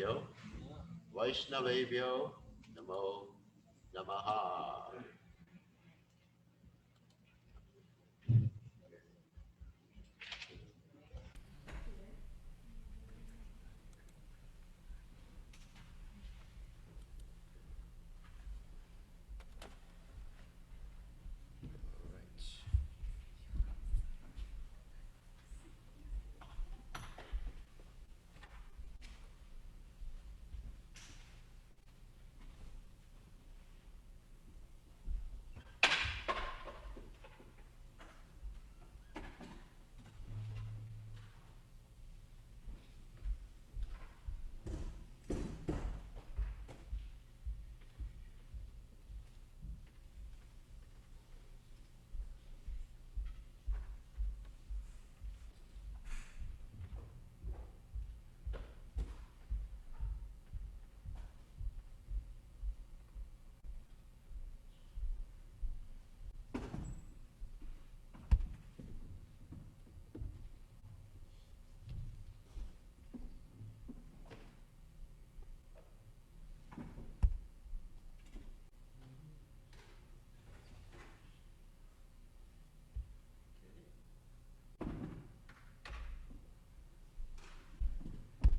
Acharevyo, Vaishnavevyo, Namo Namaha.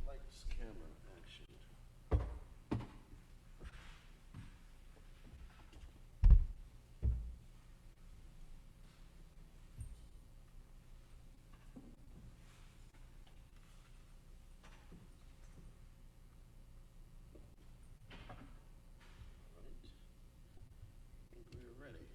Lights, camera, action. I think we're ready.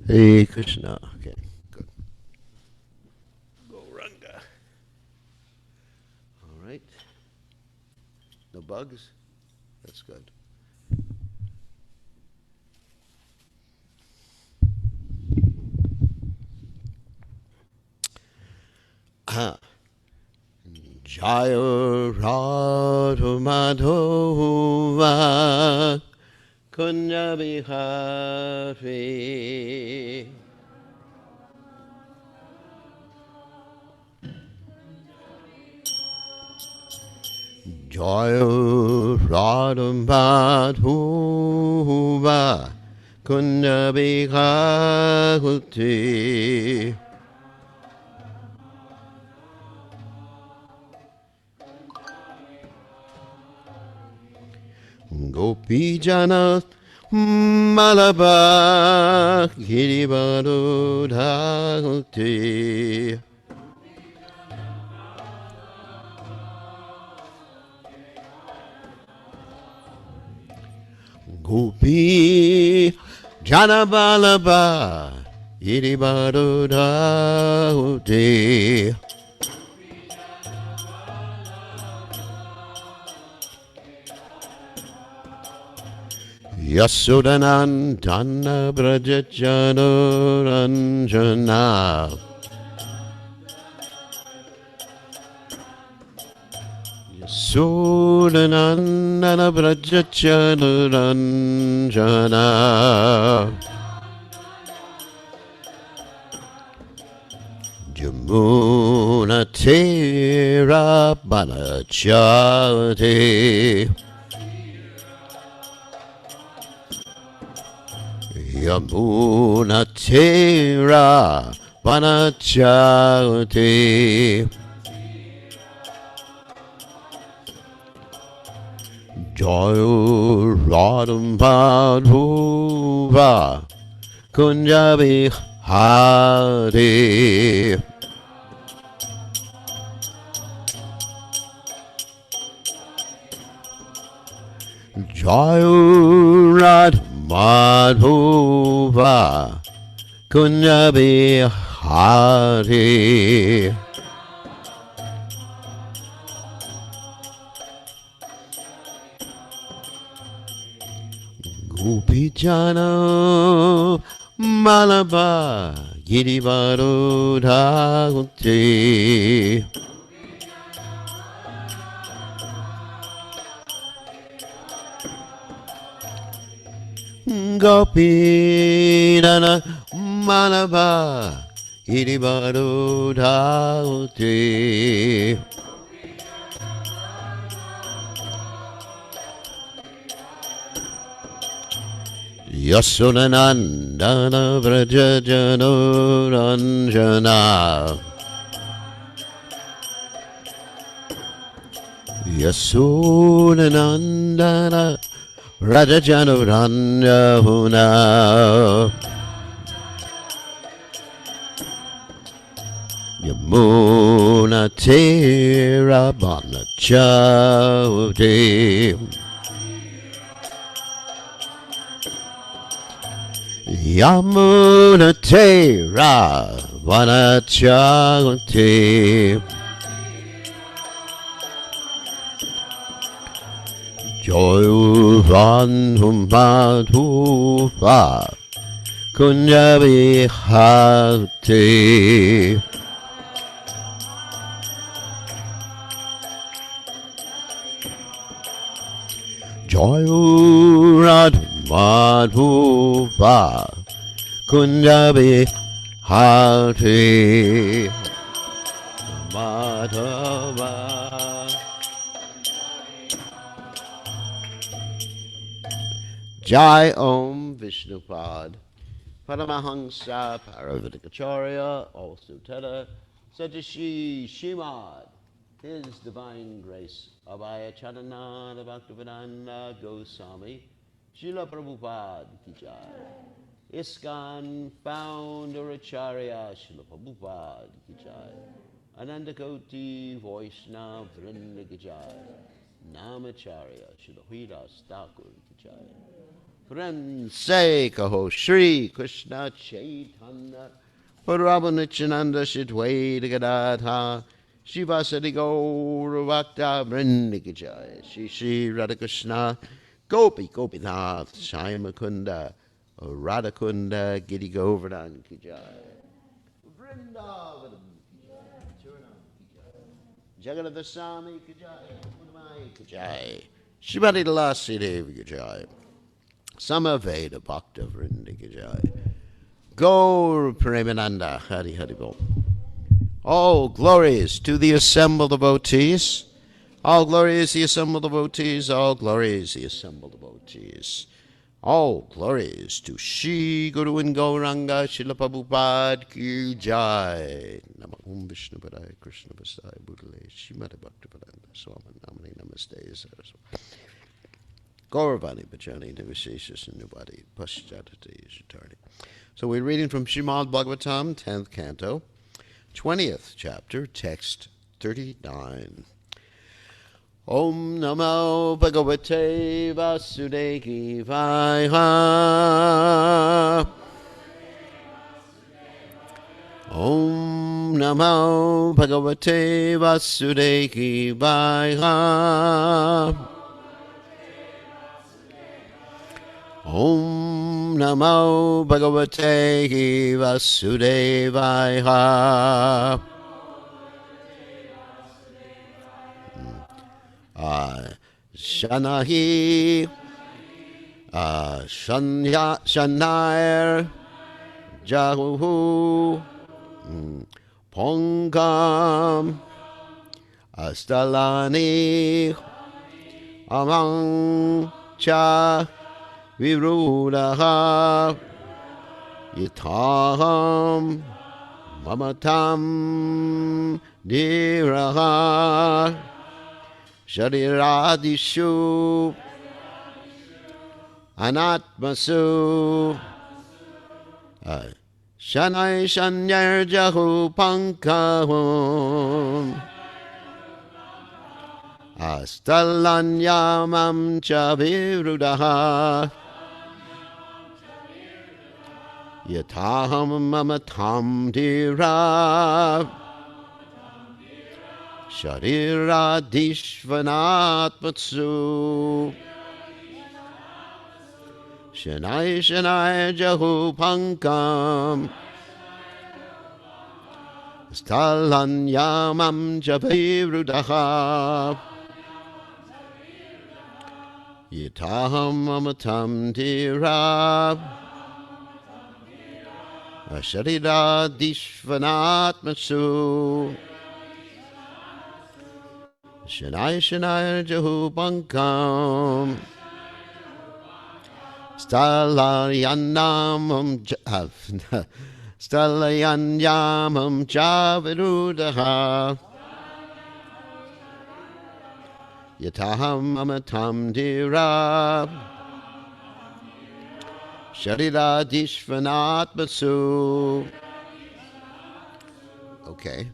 Hey Krishna. Okay, good. Go Ranga. All right. No bugs? That's good. Ah. Jaya Radha Madhova Kunya Bihari Jaya Radha Madhova Kunya Bihari Gopi Jana Malabha Girivaro Dhakti Gopi Jana Balabha Girivaro Dhakti Yasodanandana Brajachano Ranjana Yasodanandana Brajachano Ranjana Jamuna Tera Banachate Yamuna Tera Vanachate Joyo Radham Madhuva Kunjabi Hari Joyo Radham Madhuva Kunjabi Hari Upijana Malaba Giribaro Dhagunte Gopinana Malaba Giribaro Dhagunte Yasunanandana Vrajajano Ranjana Yasunanandana Vrajajano Ranjana Yamuna Tera Bana Chavde Yamuna Tera Vanachagante Joyvan Humbatuva Kunjabi Hati Joyurad Madhuva Kunjabi Hati Madhava Jai Om Vishnupad Paramahansa Paravatikacharya also Teta Satishi Shimad His Divine Grace Abhaya Charananda Bhaktivedanta Goswami Srila Prabhupada Ki Jai ISKCON Founder Acharya Srila Prabhupada Ki Jai Anandakoti Vaishnava Vrinda Ki Jai Namacharya Srila Hridas Thakur Ki Jai Friends say Kaho Shri Krishna Chaitanya Prabhu Nityananda Shidwaita Gadadha Shivasati Gaura Bhakta Vrinda Ki Jai Shri Shri Radhakrishna Gopi Gopinath Shaimakunda Radhakunda Giri Govardhan Ki Jai Vrindavanam Ki Jai Charanam Ki Jai Jagannath Swami Ki Jai Purnamai Ki Jai Shrimati Lasi Devi Ki Jai Samaveda Bhakta Vrinda Ki Jai Gaur Premananda Hari Hari Bol. All glories to the assembled devotees. All glories the assembled devotees. All glories the assembled devotees. All glories to Shri Guru and Gauranga Srila Prabhupada Ki Jai. Namah Vishnu Padaya Krishna Vasaya Bhutale Srimati Bhaktivedanta Swami Namani Namaste Saraswati Gauravani Bhajani Nivasheshas Nubadi Paschatati Shatari. So we're reading from Srimad Bhagavatam, 10th canto, 20th chapter, text 39. Om Namo Bhagavate Vasudevaya. Om Namo Bhagavate Vasudevaya. Om Namo Bhagavate Vasudevaya. Shanahi Shanair Jahu Pongam Astalani Amang Cha Virudaha Yithaham Mamatam Diraha Shariradishu Anatmasu Shanai Shanyar Jahu Pankahum Astalanyamam Chavirudaha Yataham Mamatam Dira Shariradishvanatmatsu Shanai Shanai Jahu Pankam Stalanyamam Javirudaha Yitaham Amatam Dira Asharira Dishvanatmasu Shanai Shanai Jahu Pankam Stalayanyamam Javirudaha Yataham Amatam Dira Sharira Dishvanatmasu. Okay.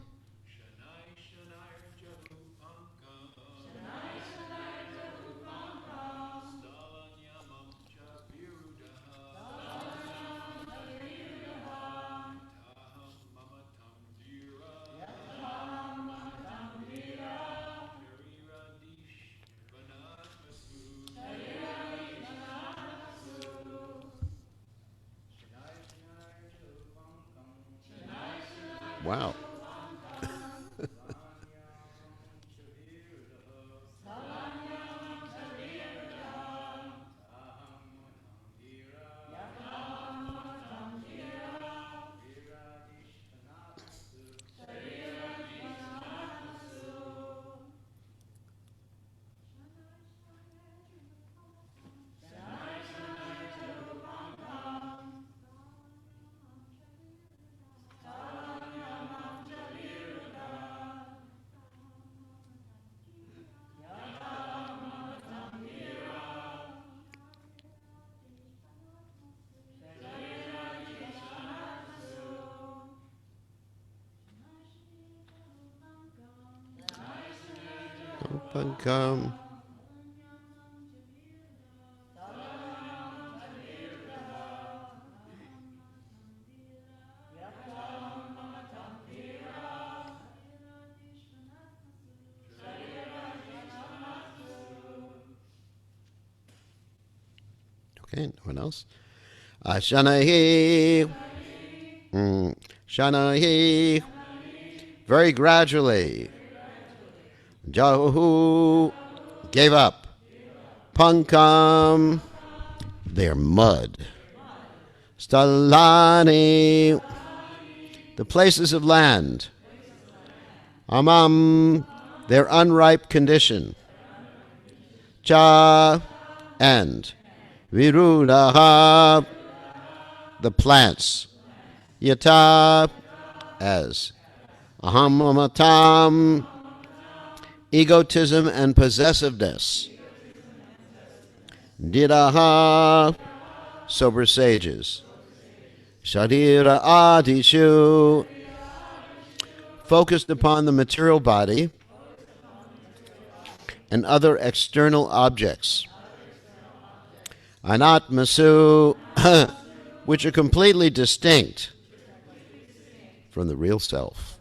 Wow. Pankam. Okay, no one else? Shanahi. Shanahi. Very gradually. Jahu gave up. Pankam. Their mud. Stalani. The places of land. Amam. Their unripe condition. Cha. And. Virudaha. The plants. Yata. As. Ahamamatam. Egotism and possessiveness. Diraha. Sober sages. Sharira adishu. Focused upon the material body and other external objects. Anatmasu, which are completely distinct from the real self.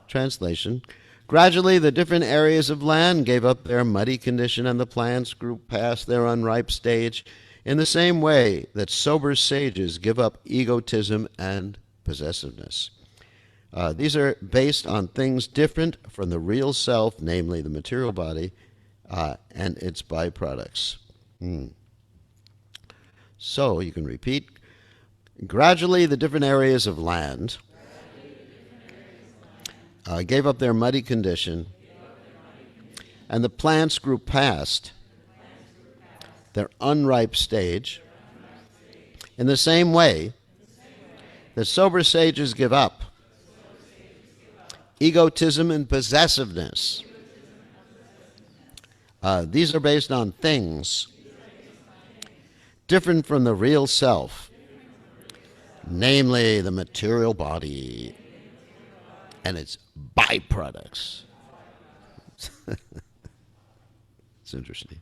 Translation. Gradually, the different areas of land gave up their muddy condition and the plants grew past their unripe stage in the same way that sober sages give up egotism and possessiveness. These are based on things different from the real self, namely the material body and its byproducts. So you can repeat. Gradually, the different areas of land gave up their muddy condition, and the plants grew past their unripe stage in the same way that sober sages give up egotism and possessiveness. These are based on things different from the real self, namely the material body and its byproducts. It's interesting.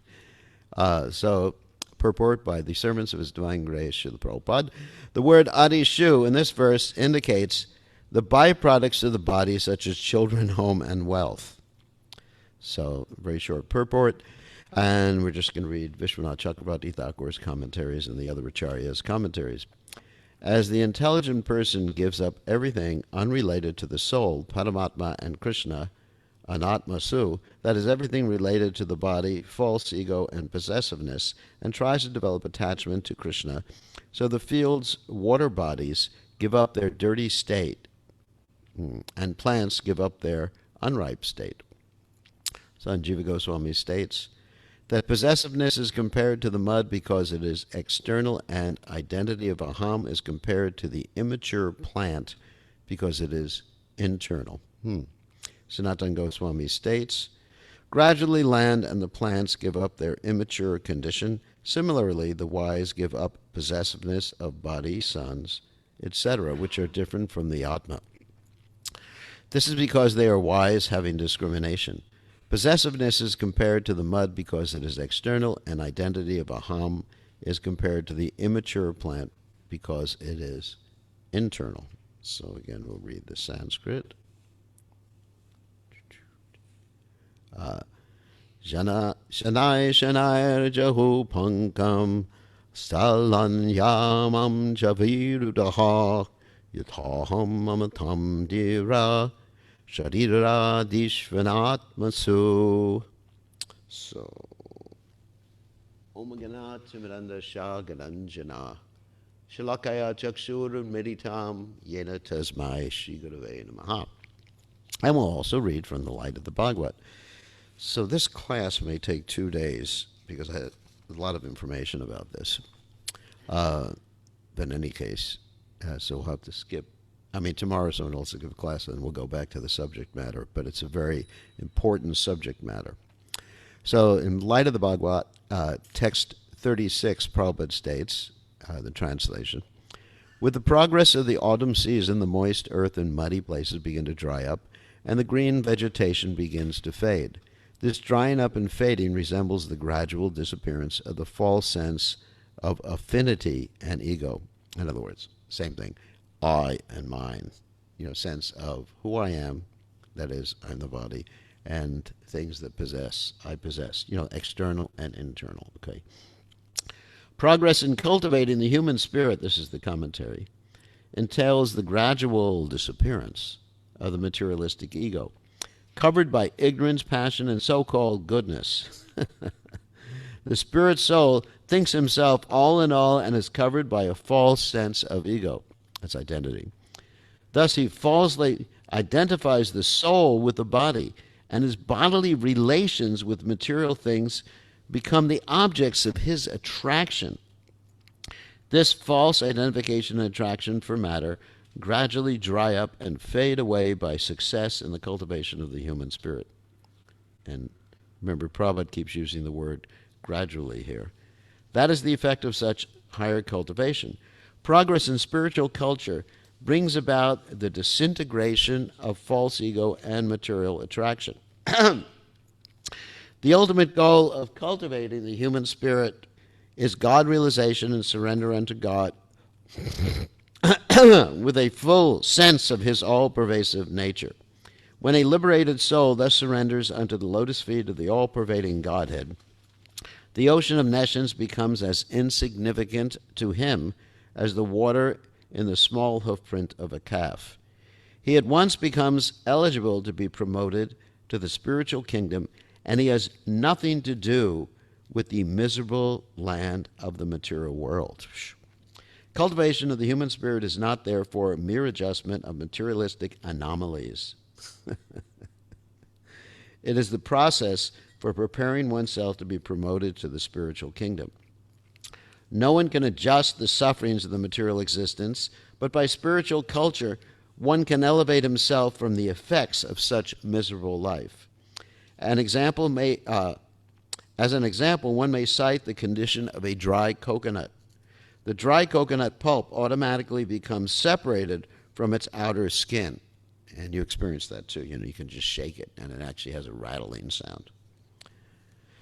So, purport by the Servants of His Divine Grace, Srila Prabhupada. The word adishu in this verse indicates the byproducts of the body, such as children, home, and wealth. So, very short purport. And we're just going to read Vishwanath Chakravarti Thakur's commentaries and the other Acharya's commentaries. As the intelligent person gives up everything unrelated to the soul, Paramatma and Krishna, Anatmasu, that is everything related to the body, false ego, and possessiveness, and tries to develop attachment to Krishna, so the field's water bodies give up their dirty state, and plants give up their unripe state. Jiva Goswami states that possessiveness is compared to the mud because it is external, and identity of aham is compared to the immature plant because it is internal. Sanatana Goswami states, gradually land and the plants give up their immature condition. Similarly, the wise give up possessiveness of body, sons, etc., which are different from the Atma. This is because they are wise, having discrimination. Possessiveness is compared to the mud because it is external, and identity of aham is compared to the immature plant because it is internal. So again, we'll read the Sanskrit. Shanai Shanai Jahu Pankam Stalanyamam Javirudaha Yathaham Amatam Dira Sharira Dishvanatmasu. So, Omagana Timiranda Shah Gananjana Shalakaya Chakshur Meditam Yena Tasmai Shri Gurave Namaha. And we'll also read from the Light of the Bhagavad. So this class may take 2 days because I had a lot of information about this. But in any case, so we'll have to skip. I mean, tomorrow someone else will give a class, and we'll go back to the subject matter. But it's a very important subject matter. So in Light of the Bhagavad, text 36, Prabhupada states, the translation, with the progress of the autumn season, the moist earth and muddy places begin to dry up, and the green vegetation begins to fade. This drying up and fading resembles the gradual disappearance of the false sense of affinity and ego. In other words, same thing, I and mine, sense of who I am, that is, I'm the body, and things that I possess, external and internal, okay? Progress in cultivating the human spirit, this is the commentary, entails the gradual disappearance of the materialistic ego, covered by ignorance, passion, and so-called goodness. The spirit soul thinks himself all in all and is covered by a false sense of ego. That's identity. Thus he falsely identifies the soul with the body, and his bodily relations with material things become the objects of his attraction. This false identification and attraction for matter gradually dry up and fade away by success in the cultivation of the human spirit. And remember, Prabhupada keeps using the word gradually here. That is the effect of such higher cultivation. Progress in spiritual culture brings about the disintegration of false ego and material attraction. The ultimate goal of cultivating the human spirit is God realization and surrender unto God with a full sense of his all-pervasive nature. When a liberated soul thus surrenders unto the lotus feet of the all-pervading Godhead, the ocean of nescience becomes as insignificant to him as the water in the small hoofprint of a calf. He at once becomes eligible to be promoted to the spiritual kingdom, and he has nothing to do with the miserable land of the material world. Cultivation of the human spirit is not, therefore, a mere adjustment of materialistic anomalies. It is the process for preparing oneself to be promoted to the spiritual kingdom. No one can adjust the sufferings of the material existence, but by spiritual culture, one can elevate himself from the effects of such miserable life. As an example, one may cite the condition of a dry coconut. The dry coconut pulp automatically becomes separated from its outer skin. And you experience that too. You can just shake it, and it actually has a rattling sound.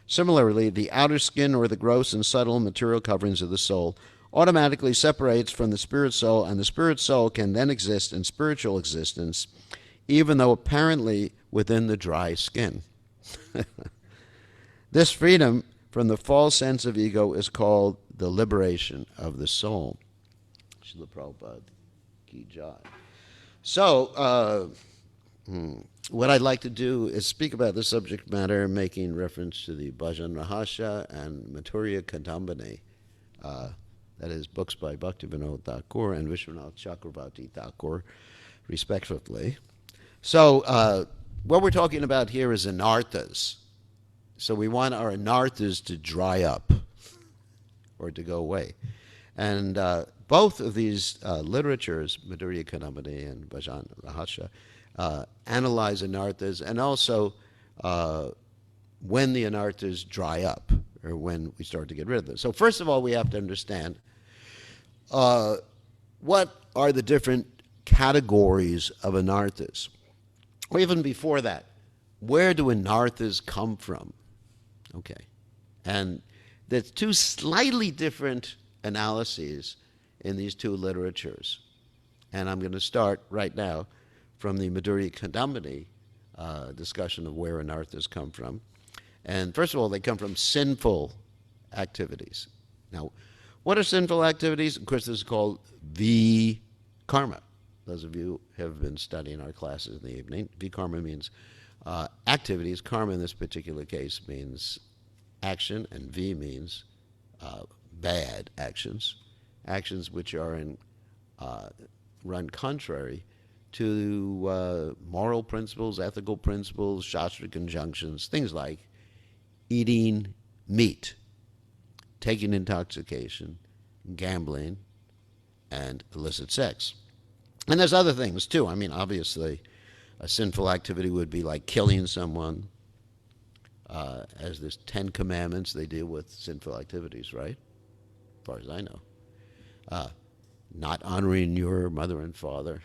Similarly, the outer skin, or the gross and subtle material coverings of the soul, automatically separates from the spirit soul, and the spirit soul can then exist in spiritual existence, even though apparently within the dry skin. This freedom from the false sense of ego is called the liberation of the soul. Srila Prabhupada Ki Jai. So, what I'd like to do is speak about this subject matter, making reference to the Bhajan Rahasya and Mathurya Kadambini, that is, books by Bhaktivinoda Thakur and Vishwanath Chakravarti Thakur, respectively. So, what we're talking about here is anarthas. So we want our anarthas to dry up or to go away. And both of these literatures, Madhurya Kadambini and Bhajan Rahasya, analyze anarthas and also when the anarthas dry up or when we start to get rid of them. So first of all, we have to understand what are the different categories of anarthas. Or even before that, where do anarthas come from? Okay. And there's two slightly different analyses in these two literatures. And I'm going to start right now from the Madhurya Kadambini discussion of where anarthas come from. And first of all, they come from sinful activities. Now, what are sinful activities? Of course, this is called vikarma. Those of you who have been studying our classes in the evening, vikarma means activities. Karma in this particular case means action, and V means bad actions, actions which are run contrary to moral principles, ethical principles, shastric conjunctions, things like eating meat, taking intoxication, gambling, and illicit sex. And there's other things too. I mean, obviously, a sinful activity would be like killing someone. As there's 10 commandments, they deal with sinful activities, right? As far as I know. Not honoring your mother and father.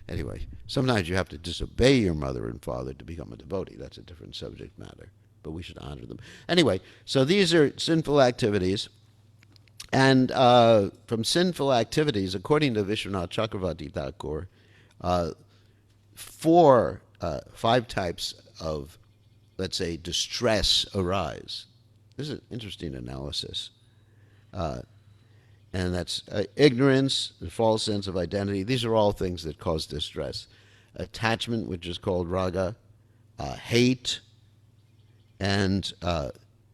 Anyway, sometimes you have to disobey your mother and father to become a devotee. That's a different subject matter. But we should honor them. Anyway, so these are sinful activities. And from sinful activities, according to Vishwanath Chakravarti Thakur, 5 types of, let's say, distress arise. This is an interesting analysis. And that's ignorance, the false sense of identity. These are all things that cause distress. Attachment, which is called raga, hate, and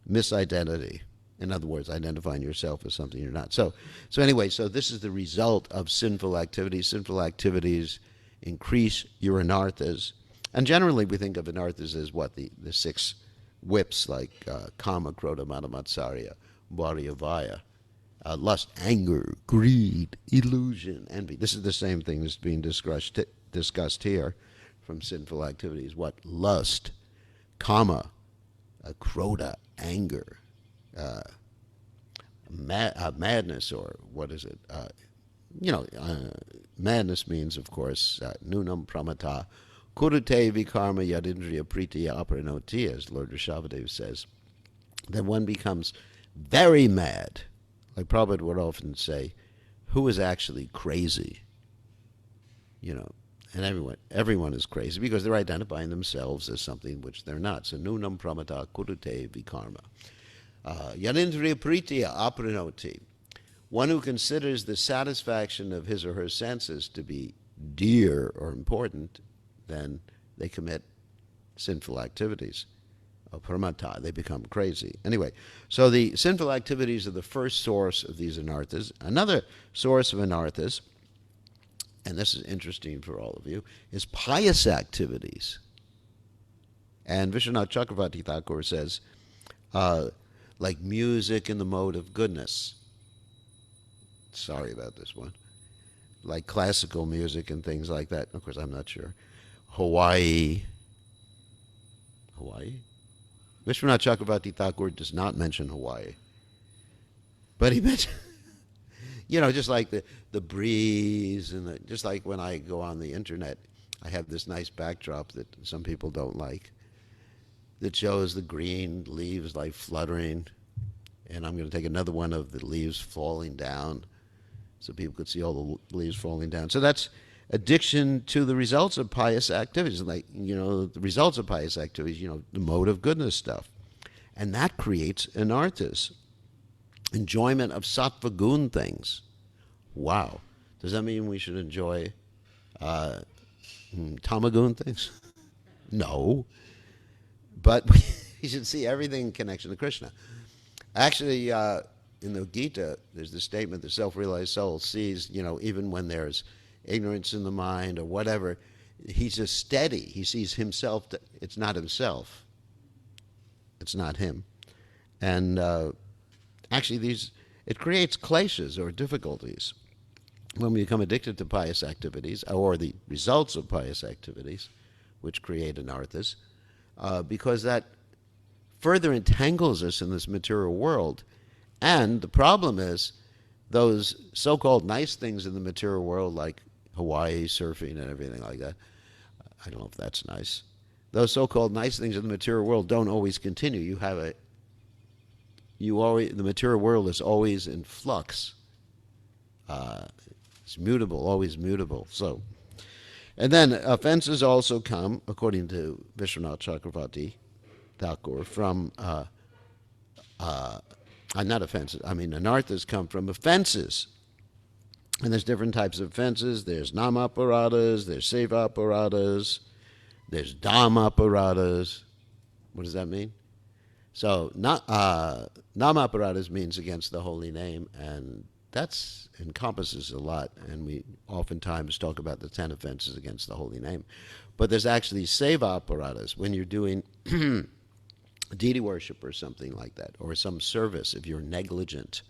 misidentity. In other words, identifying yourself as something you're not. So anyway, so this is the result of sinful activities. Sinful activities increase your anarthas. And generally we think of anarthas as what? The 6 whips, like kama, krodha, mada, matsarya, varya, vaya. Lust, anger, greed, illusion, envy. This is the same thing that's being discussed here from sinful activities. What? Lust, kama, krodha, anger, madness, or what is it? Madness means, of course, nunam pramata, kurute vikarma yadindriya pritiya aparanoti, as Lord Rishabhadev says, that one becomes very mad. Like Prabhupada would often say, who is actually crazy? And everyone is crazy because they're identifying themselves as something which they're not. So nunam pramata kurute vikarma. Yanindriya pritiya aparanoti. One who considers the satisfaction of his or her senses to be dear or important, then they commit sinful activities. Pramata, they become crazy. Anyway, so the sinful activities are the first source of these anarthas. Another source of anarthas, and this is interesting for all of you, is pious activities. And Vishwanath Chakravarti Thakur says, like music in the mode of goodness. Sorry about this one. Like classical music and things like that. Of course, I'm not sure. Hawaii. Vishwanath Chakravarti Thakur does not mention Hawaii. But he mentioned, just like the breeze, and just like when I go on the internet, I have this nice backdrop that some people don't like, that shows the green leaves like fluttering. And I'm going to take another one of the leaves falling down so people could see all the leaves falling down. So that's addiction to the results of pious activities, like, the results of pious activities, the mode of goodness stuff. And that creates anarthas, enjoyment of sattva gun things. Wow. Does that mean we should enjoy tamagun things? No. But we should see everything in connection to Krishna. Actually, in the Gita, there's the statement: the self-realized soul sees, even when there's ignorance in the mind or whatever, he's just steady. He sees himself. It's not himself. It's not him. And actually, it creates kleshas or difficulties when we become addicted to pious activities, or the results of pious activities, which create anarthas, because that further entangles us in this material world. And the problem is, those so-called nice things in the material world, like Hawaii, surfing, and everything like that, I don't know if that's nice. Those so-called nice things in the material world don't always continue. The material world is always in flux. It's mutable, always mutable. So, and then offenses also come, according to Vishwanath Chakravarti Thakur, from not offenses. Anarthas come from offenses. And there's different types of offenses. There's namaparadas, there's sevaparadas, there's dhammaparadas. What does that mean? So, namaparadas means against the holy name, and that encompasses a lot. And we oftentimes talk about the 10 offenses against the holy name. But there's actually sevaparadas, when you're doing deity worship or something like that, or some service. If you're negligent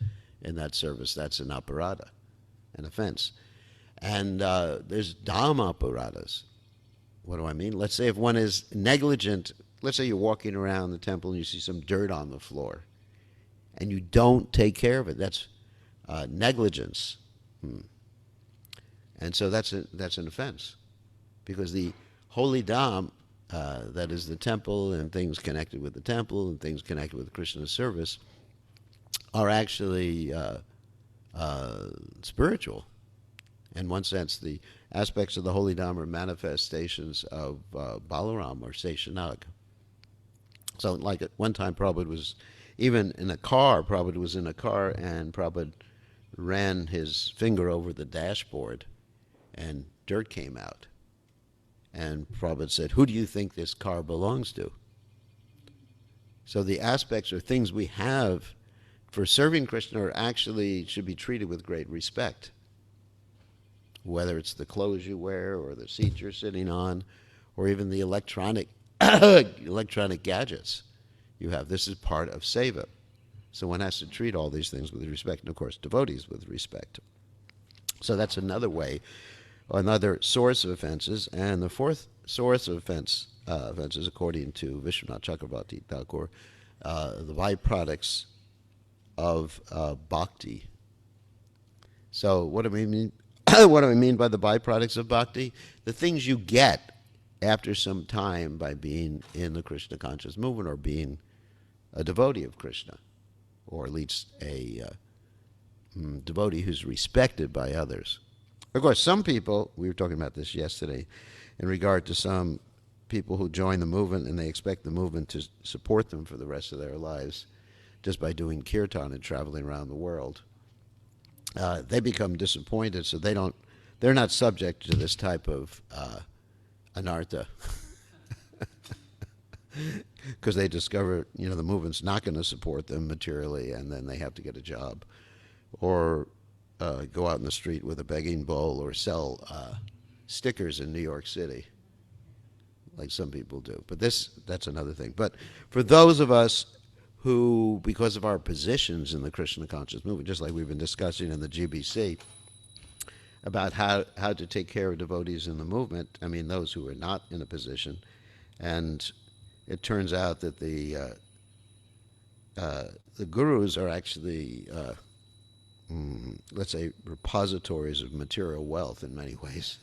in that service, that's an aparada, an offense. And there's dhammaparadas. What do I mean? Let's say if one is negligent, let's say you're walking around the temple and you see some dirt on the floor, and you don't take care of it. That's negligence. And so that's an offense, because the holy dham, that is the temple and things connected with the temple and things connected with Krishna's service, are actually spiritual. In one sense, the aspects of the holy dham are manifestations of Balaram or Seshanag. So, like at one time, Prabhupada was even in a car. Prabhupada was in a car, and Prabhupada ran his finger over the dashboard, and dirt came out. And Prabhupada said, "Who do you think this car belongs to?" So the aspects or things we have for serving Krishna actually should be treated with great respect. Whether it's the clothes you wear, or the seat you're sitting on, or even the electronic gadgets you have. This is part of seva. So one has to treat all these things with respect, and of course devotees with respect. So that's another way, another source of offenses. And the fourth source of offenses, according to Vishwanath Chakravarti Thakur, the byproducts of bhakti. So what do we mean? What do I mean by the byproducts of bhakti? The things you get after some time by being in the Krishna conscious movement, or being a devotee of Krishna, or at least a devotee who's respected by others. Of course, some people, we were talking about this yesterday, in regard to some people who join the movement and they expect the movement to support them for the rest of their lives just by doing kirtan and traveling around the world. They become disappointed, so they're not subject to this type of anartha, because they discover, the movement's not going to support them materially, and then they have to get a job, or go out in the street with a begging bowl, or sell stickers in New York City, like some people do. But that's another thing. But for those of us who, because of our positions in the Krishna conscious movement, just like we've been discussing in the GBC, about how to take care of devotees in the movement, those who are not in a position, and it turns out that the gurus are actually, let's say, repositories of material wealth in many ways.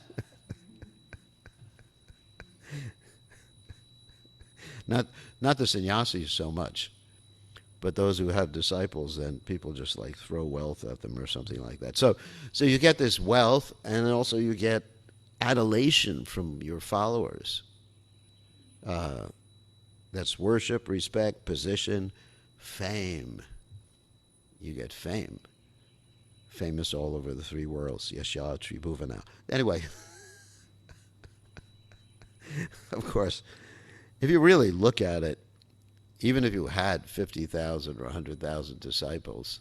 Not the sannyasis so much, but those who have disciples, then people just throw wealth at them or something like that. So you get this wealth, and also you get adulation from your followers. That's worship, respect, position, fame. You get fame. Famous all over the three worlds. Yasha Tribhuvana. Anyway, of course, if you really look at it, even if you had 50,000 or 100,000 disciples,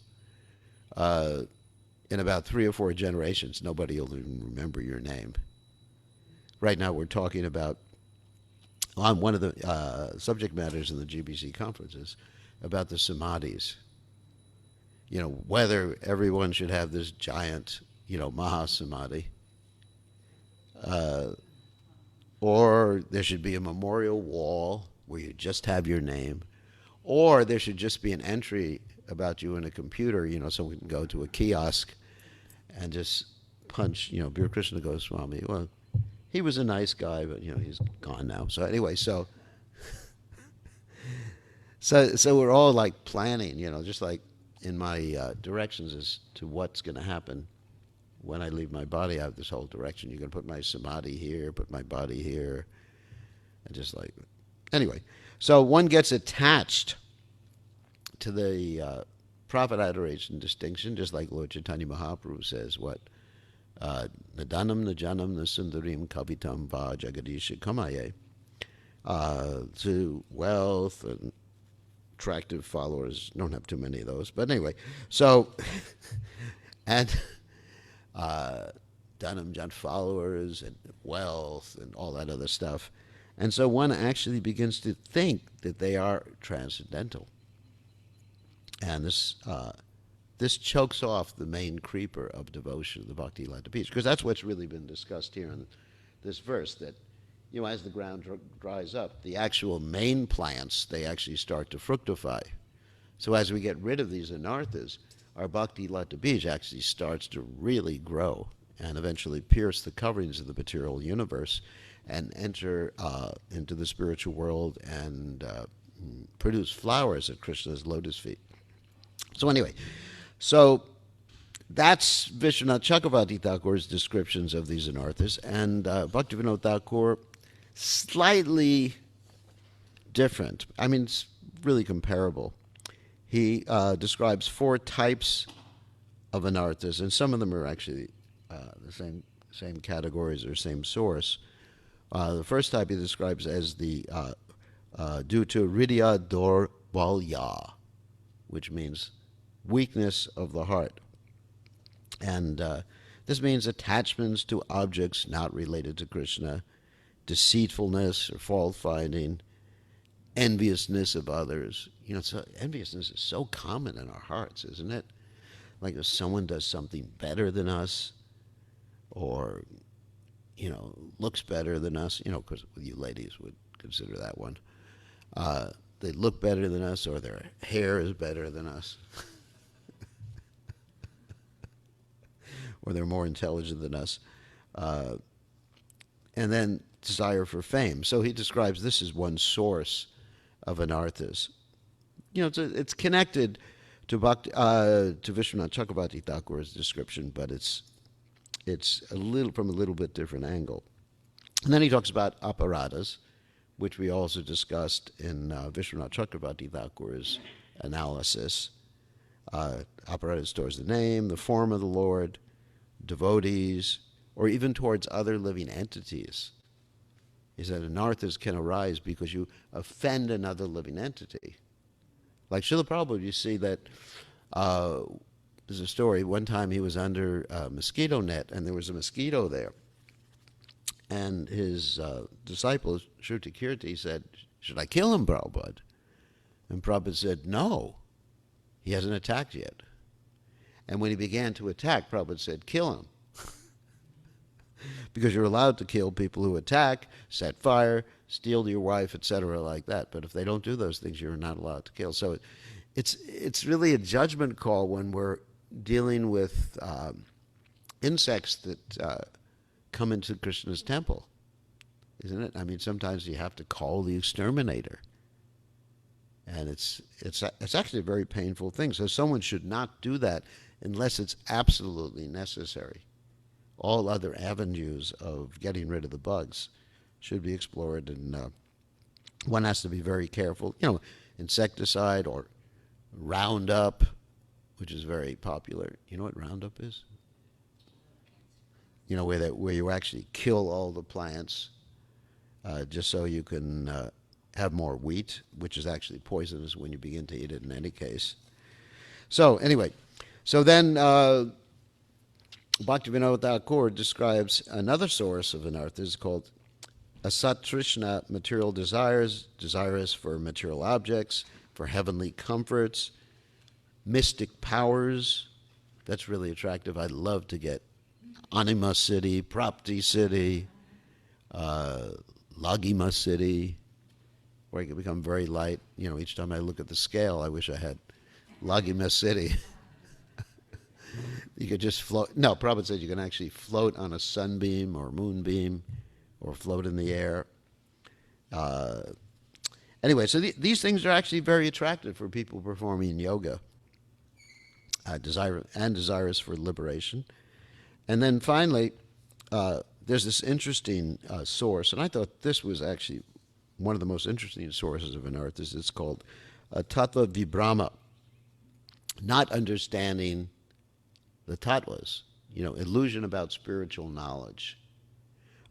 in about 3 or 4 generations, nobody will even remember your name. Right now, we're talking about, on one of the subject matters in the GBC conferences, about the samadhis. Whether everyone should have this giant, Mahasamadhi, or there should be a memorial wall where you just have your name, or there should just be an entry about you in a computer, so we can go to a kiosk and just punch, Bir Krishna Goswami. Well, he was a nice guy, but he's gone now. So anyway, so we're all like planning, just like in my directions as to what's going to happen when I leave my body. I have this whole direction. You're going to put my samadhi here, put my body here, and just like, anyway. So one gets attached to the prophet adoration distinction, just like Lord Chaitanya Mahaprabhu says, what? Nadanam najanam nasundarim kavitam va jagadisha kamaye. To wealth and attractive followers. Don't have too many of those. But anyway, so, and Dhanam Jan followers and wealth and all that other stuff. And so one actually begins to think that they are transcendental. And this chokes off the main creeper of devotion, the Bhakti Lata Peach, because that's what's really been discussed here in this verse, that as the ground dries up, the actual main plants, they actually start to fructify. So as we get rid of these anarthas, our Bhakti Lata Bij actually starts to really grow and eventually pierce the coverings of the material universe and enter into the spiritual world and produce flowers at Krishna's lotus feet. So anyway, so that's Vishwanath Chakravarti Thakur's descriptions of these anarthas, and Bhaktivinoda Thakur, slightly different. I mean, it's really comparable. He describes 4 types of anarthas, and some of them are actually the same categories or same source. The first type he describes as the due to Hridaya Dorbalya, which means weakness of the heart. And this means attachments to objects not related to Krishna, deceitfulness or fault-finding, enviousness of others. Enviousness is so common in our hearts, isn't it? Like if someone does something better than us, or, looks better than us, because you ladies would consider that one. They look better than us, or their hair is better than us. Or they're more intelligent than us. And then desire for fame. So he describes this as one source of anarthas. It's connected to Vishwanath Chakravarti Thakur's description, but it's from a little bit different angle. And then he talks about aparadas, which we also discussed in Vishwanath Chakravarti Thakur's analysis. Apparatus towards the name, the form of the Lord, devotees, or even towards other living entities. Is that anarthas can arise because you offend another living entity. Like Srila Prabhupada, you see that there's a story. One time he was under a mosquito net, and there was a mosquito there. And his disciple, Shruti Kirti, said, "Should I kill him, Prabhupada?" And Prabhupada said, "No, he hasn't attacked yet." And when he began to attack, Prabhupada said, "Kill him." Because you're allowed to kill people who attack, set fire, steal your wife, etc., like that. But if they don't do those things, you're not allowed to kill. So it's really a judgment call when we're dealing with insects that come into Krishna's temple, isn't it? I mean, sometimes you have to call the exterminator. And it's actually a very painful thing. So someone should not do that unless it's absolutely necessary. all other avenues of getting rid of the bugs should be explored, and one has to be very careful. Insecticide or Roundup, which is very popular. You know what Roundup is? Where you actually kill all the plants just so you can have more wheat, which is actually poisonous when you begin to eat it in any case. So anyway, then Bhaktivinoda Thakur describes another source of anarthas called Asat Trishna, material desires, desirous for material objects, for heavenly comforts, mystic powers. That's really attractive. I'd love to get Anima Siddhi, Prapti Siddhi, Lagima Siddhi, where I could become very light. Each time I look at the scale, I wish I had Lagima Siddhi. You could just float. No, Prabhupada said you can actually float on a sunbeam or moonbeam or float in the air. Anyway, so these things are actually very attractive for people performing yoga, desirous for liberation. And then finally, there's this interesting source, and I thought this was actually one of the most interesting sources of anarthas. It's called Tattva Vibhrama, not understanding the tattvas, illusion about spiritual knowledge.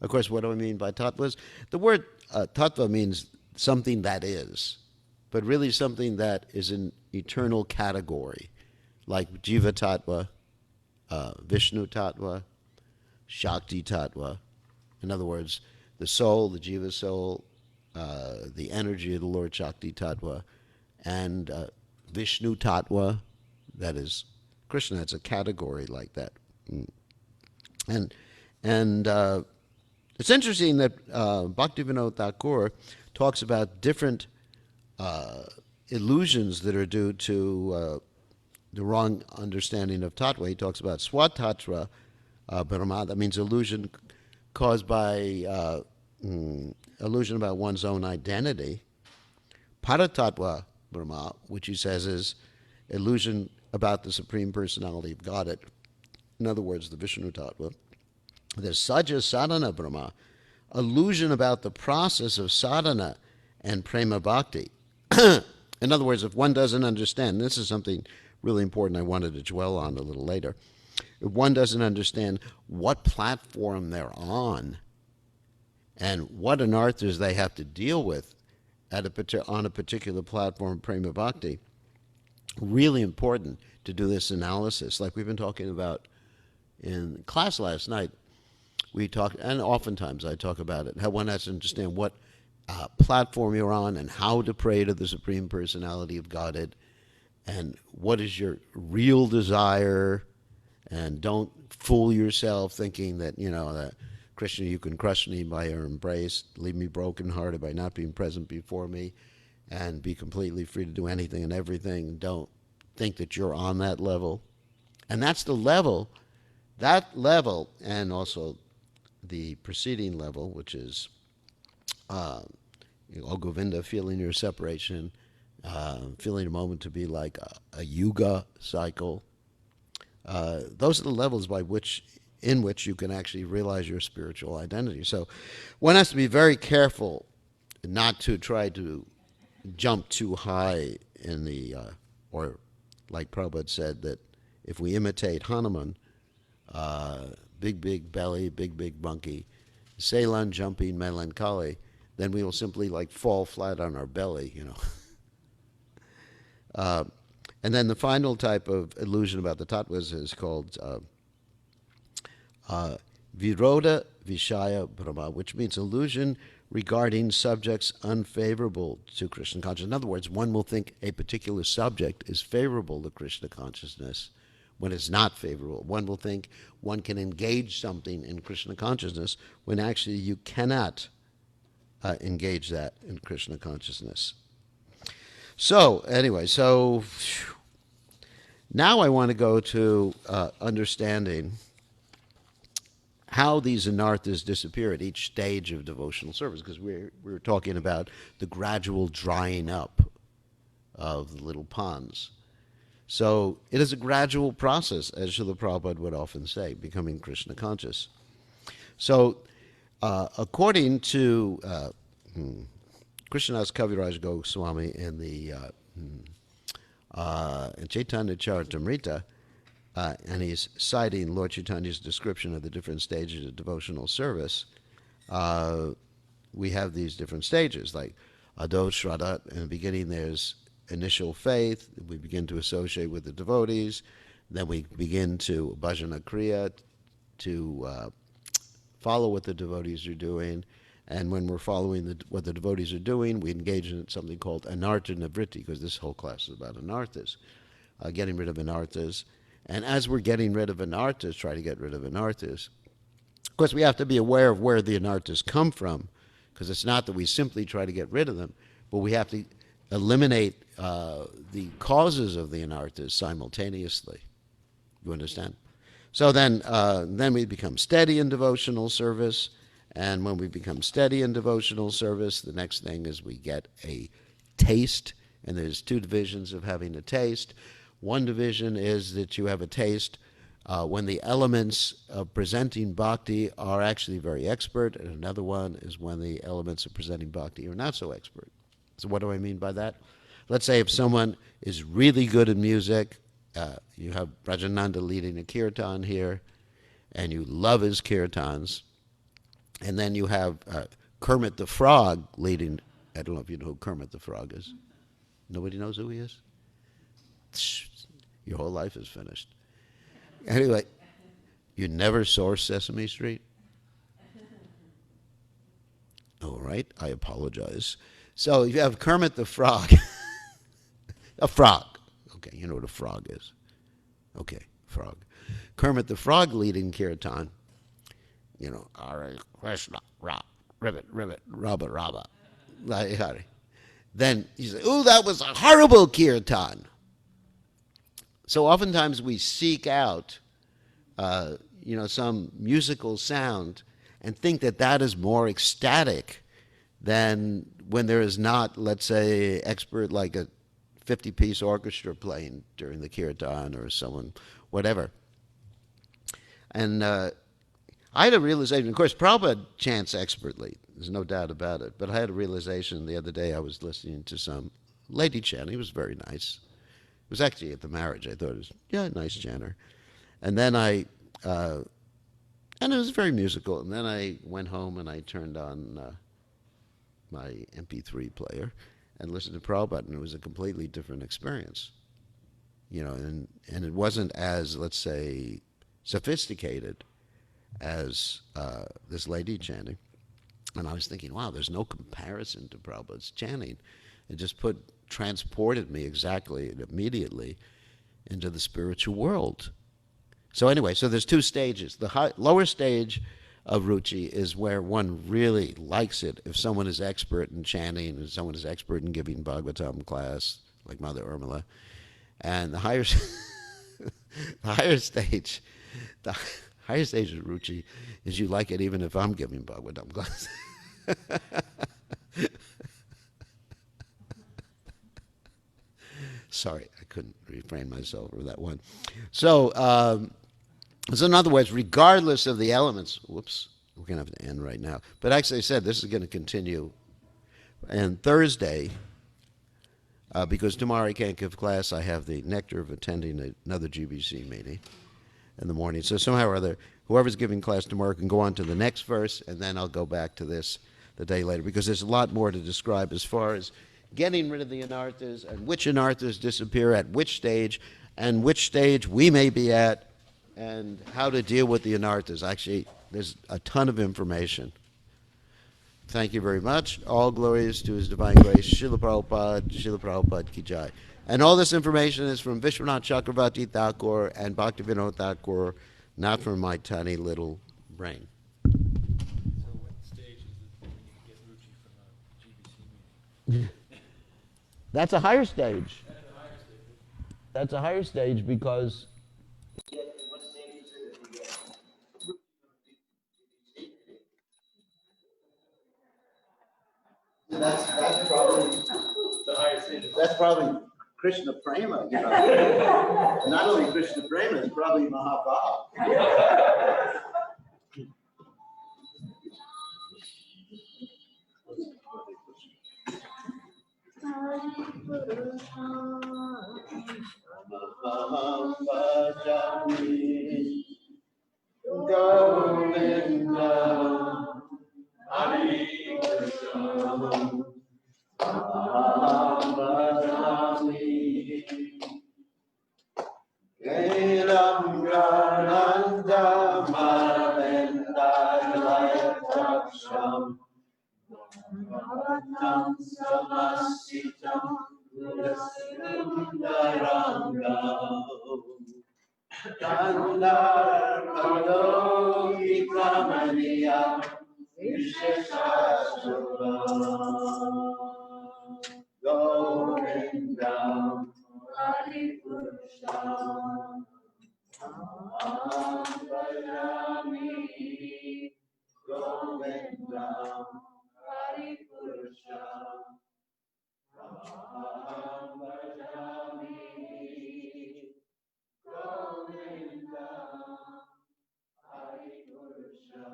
Of course, what do I mean by tattvas? The word tattva means something that is, but really something that is an eternal category, like Jiva Tattva, Vishnu Tattva, Shakti Tattva. In other words, the soul, the Jiva soul, the energy of the Lord Shakti Tattva, and Vishnu Tattva, that is Krishna. It's a category like that. And it's interesting that Bhaktivinoda Thakur talks about different illusions that are due to the wrong understanding of tattva. He talks about swatatra brahma, that means illusion caused by illusion about one's own identity. Paratattva brahma, which he says is illusion about the Supreme Personality of Godhead. In other words, the Vishnu Tattva. There's Saja Sadhana Brahma, illusion about the process of sadhana and prema bhakti. In other words, if one doesn't understand, this is something really important I wanted to dwell on a little later. If one doesn't understand what platform they're on and what anarthas they have to deal with on a particular platform, prema bhakti, really important to do this analysis. Like we've been talking about in class last night, we talked, and oftentimes I talk about it, how one has to understand what platform you're on and how to pray to the Supreme Personality of Godhead and what is your real desire, and don't fool yourself thinking that, that Krishna, you can crush me by your embrace, leave me brokenhearted by not being present before me, and be completely free to do anything and everything. Don't think that you're on that level. And that's the level, and also the preceding level, which is Govinda, feeling your separation, feeling a moment to be like a yuga cycle. Those are the levels in which you can actually realize your spiritual identity. So one has to be very careful not to try to jump too high in the, or like Prabhupada said, that if we imitate Hanuman, big belly, big monkey, Ceylon jumping melancholy, then we will simply fall flat on our belly, And then the final type of illusion about the tattvas is called Viroda Vishaya Brahma, which means illusion regarding subjects unfavorable to Krishna consciousness. In other words, one will think a particular subject is favorable to Krishna consciousness when it's not favorable. One will think one can engage something in Krishna consciousness when actually you cannot engage that in Krishna consciousness. So, anyway, now I want to go to understanding how these anarthas disappear at each stage of devotional service, because we're talking about the gradual drying up of the little ponds. So it is a gradual process, as Srila Prabhupada would often say, becoming Krishna conscious. So, according to Krishnadas Kaviraj Goswami in the in Chaitanya Charitamrita, and he's citing Lord Chaitanya's description of the different stages of devotional service. Uh, we have these different stages, like Adot Shraddha. In the beginning, there's initial faith. We begin to associate with the devotees. Then we begin to bhajana kriya, to follow what the devotees are doing. And when we're following what the devotees are doing, we engage in something called anartha nivritti, because this whole class is about anarthas, getting rid of anarthas. And as we're getting rid of anarthas, try to get rid of anarthas, of course, we have to be aware of where the anarthas come from, because it's not that we simply try to get rid of them, but we have to eliminate the causes of the anarthas simultaneously. You understand? So then we become steady in devotional service, and when we become steady in devotional service, the next thing is we get a taste, and there's two divisions of having a taste. One division is that you have a taste when the elements of presenting bhakti are actually very expert, and another one is when the elements of presenting bhakti are not so expert. So what do I mean by that? Let's say if someone is really good at music, you have Brajananda leading a kirtan here, and you love his kirtans, and then you have Kermit the Frog leading. I don't know if you know who Kermit the Frog is. Nobody knows who he is? Your whole life is finished. Anyway, you never saw Sesame Street? All right, I apologize. So you have Kermit the Frog. A frog. Okay, you know what a frog is. Okay, frog. Kermit the Frog leading kirtan. You know, Hare Krishna, ribbit, rabba, rabba. Then you say, "Ooh, that was a horrible kirtan." So oftentimes we seek out, some musical sound and think that that is more ecstatic than when there is not, let's say, expert like a 50-piece orchestra playing during the kirtan or someone, whatever. And I had a realization. Of course, Prabhupada chants expertly. There's no doubt about it. But I had a realization the other day. I was listening to some lady chanting. It was very nice. It was actually at the marriage. I thought it was, nice chanter. And then and it was very musical. And then I went home and I turned on my MP3 player and listened to Prabhupada, and it was a completely different experience. And it wasn't as, let's say, sophisticated as this lady chanting. And I was thinking, wow, there's no comparison to Prabhupada's chanting. It just transported me exactly and immediately into the spiritual world. So anyway, so there's two stages. The lower stage of ruchi is where one really likes it if someone is expert in chanting and someone is expert in giving Bhagavatam class, like Mother Urmila. And the higher stage of ruchi is you like it even if I'm giving Bhagavatam class. Sorry, I couldn't refrain myself from that one. So in other words, regardless of the elements, whoops, we're going to have to end right now. But actually, I said this is going to continue. And Thursday, because tomorrow I can't give class, I have the nectar of attending another GBC meeting in the morning. So somehow or other, whoever's giving class tomorrow can go on to the next verse, and then I'll go back to this the day later, because there's a lot more to describe as far as getting rid of the anarthas and which anarthas disappear at which stage, and which stage we may be at, and how to deal with the anarthas. Actually, there's a ton of information. Thank you very much. All glories to His Divine Grace, Srila Prabhupada Ki Jai. And all this information is from Vishwanath Chakravarti Thakur and Bhaktivinoda Thakur, not from my tiny little brain. So what stage is it when you get ruchi from a GBC meeting? That's a higher stage. That's a higher stage. That's a higher stage because that's probably The higher stage. that's probably Krishna Prema, not only Krishna Prema, it's probably Mahabharata. Govinda, Hare Krishna, Bhajami, Kelam Gananda Marvendalaya Taksham, Bhavatam Samasitam Sundarangam, Kandar Kalogi Kamaniya Visheshashura, Govinda, Hare Krishna, Bhajami, Govinda, Hare Krishna, Bhajami, Govinda, Hare Krishna,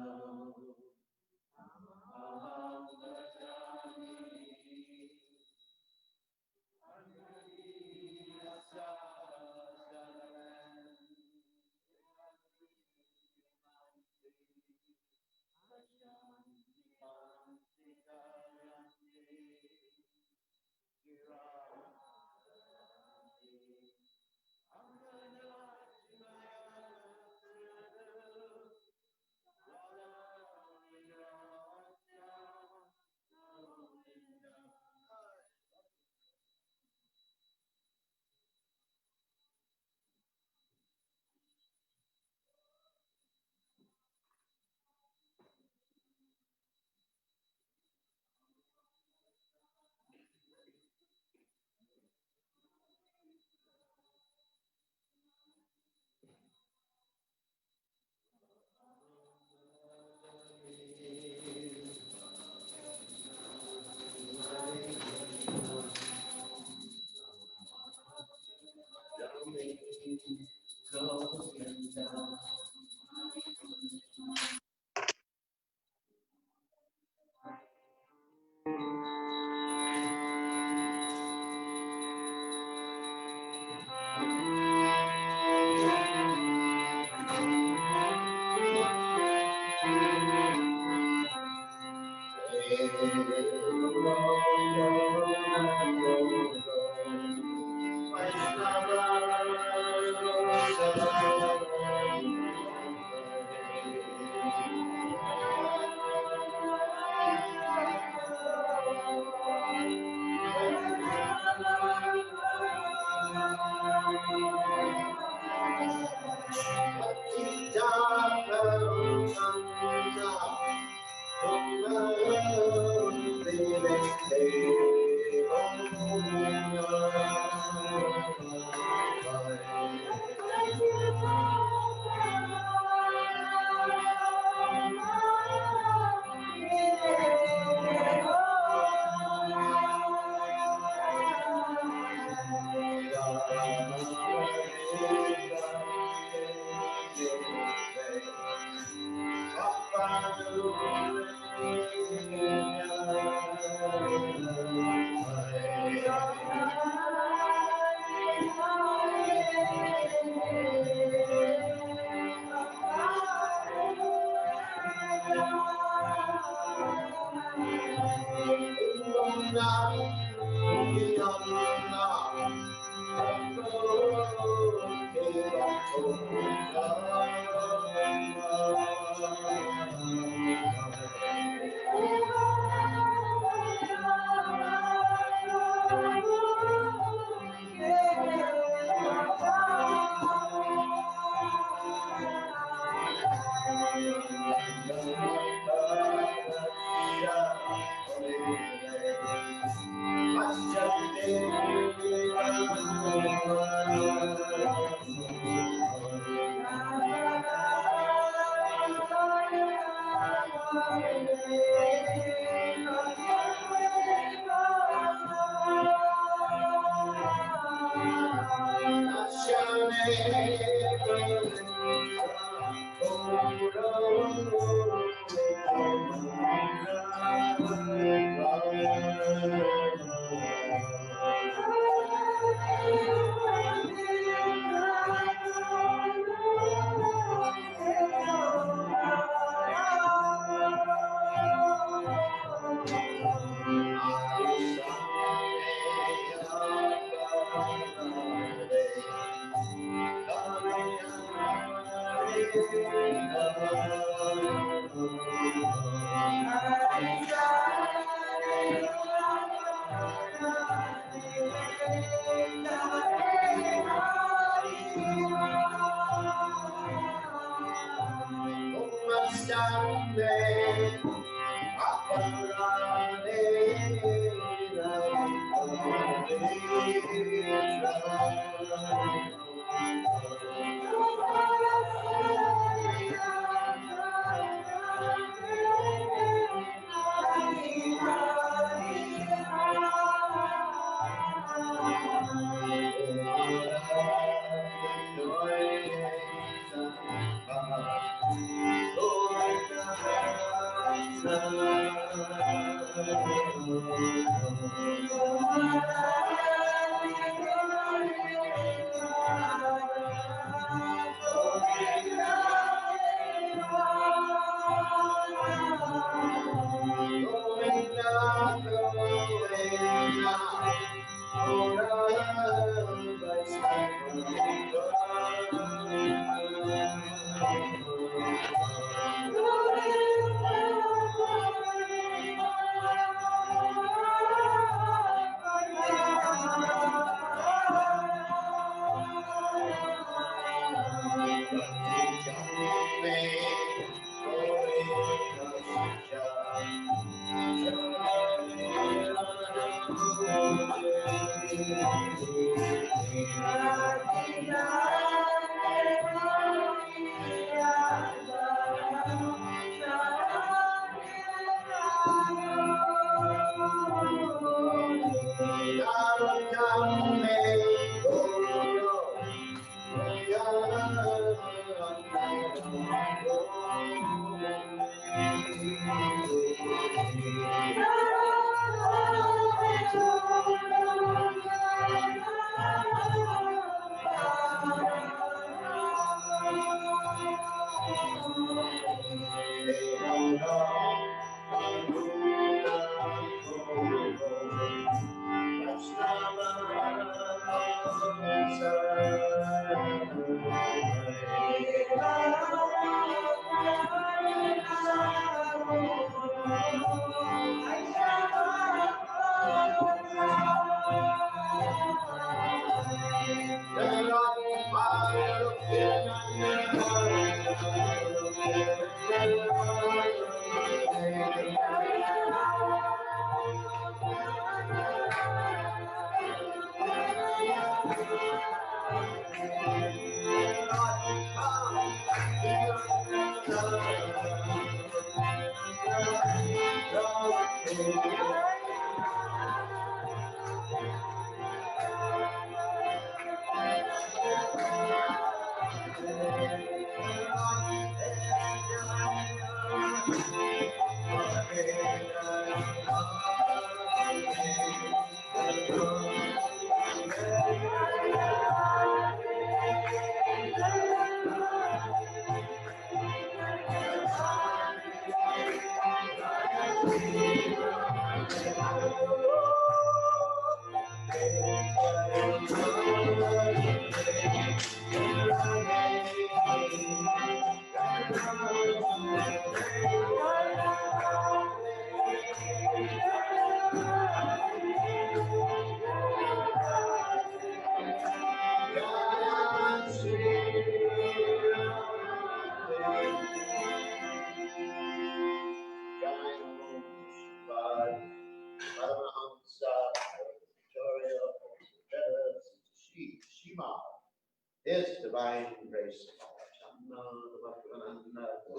His divine grace,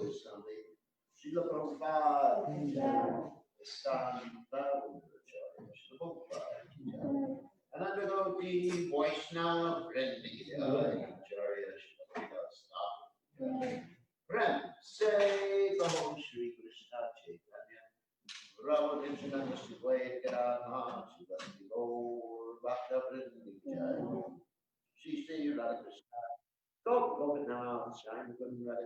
Goswami, Srila Prabhupada, Ananda Gauti, Vaishnava Vrindi,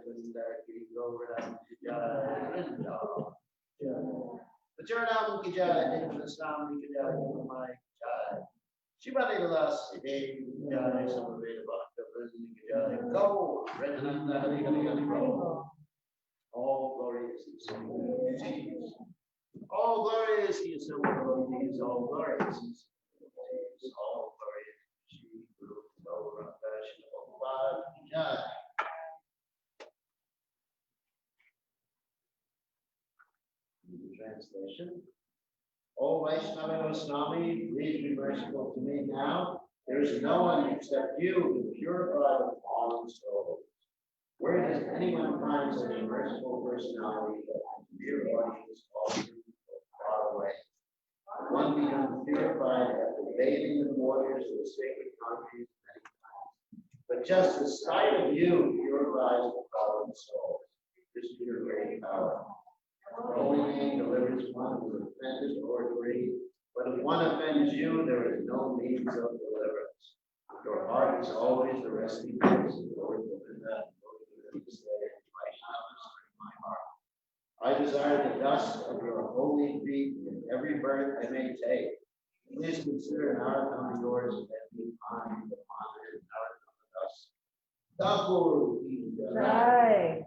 Govinda Giri Govardhan Ki Jai, Vrindavan Ki Jai. Vacharanam Ki Jai, Krishna Ki Jai, Mai Ki Jai. Shivani Lasi Devi Ki Jai, Samaveda Bhakta Vrinda Ki Jai. Go, Redhananda Hari Hari Hari Go. All glory is His devotees. All glory is His devotees. All glory is His devotees. All glory is Shri Guru Gauranga Prabhupada Ki Jai. Translation. O Vaishnava Goswami, please be merciful to me now. There is no one except you who purify the fallen souls. Where does anyone find such a merciful personality that your audience all far away? One becomes purified after bathing in the waters of the sacred countries many times. But just the sight of you purifies the fallen souls. This is your great power. The holy name delivers one who is offended or grieved. But if one offends you, there is no means of deliverance. Your heart is always the resting place of the Lord Govinda. My heart. I desire the dust of your holy feet in every birth I may take. Please consider Narottam yours and be kind upon it, Narottam dust. Thakur ki jai.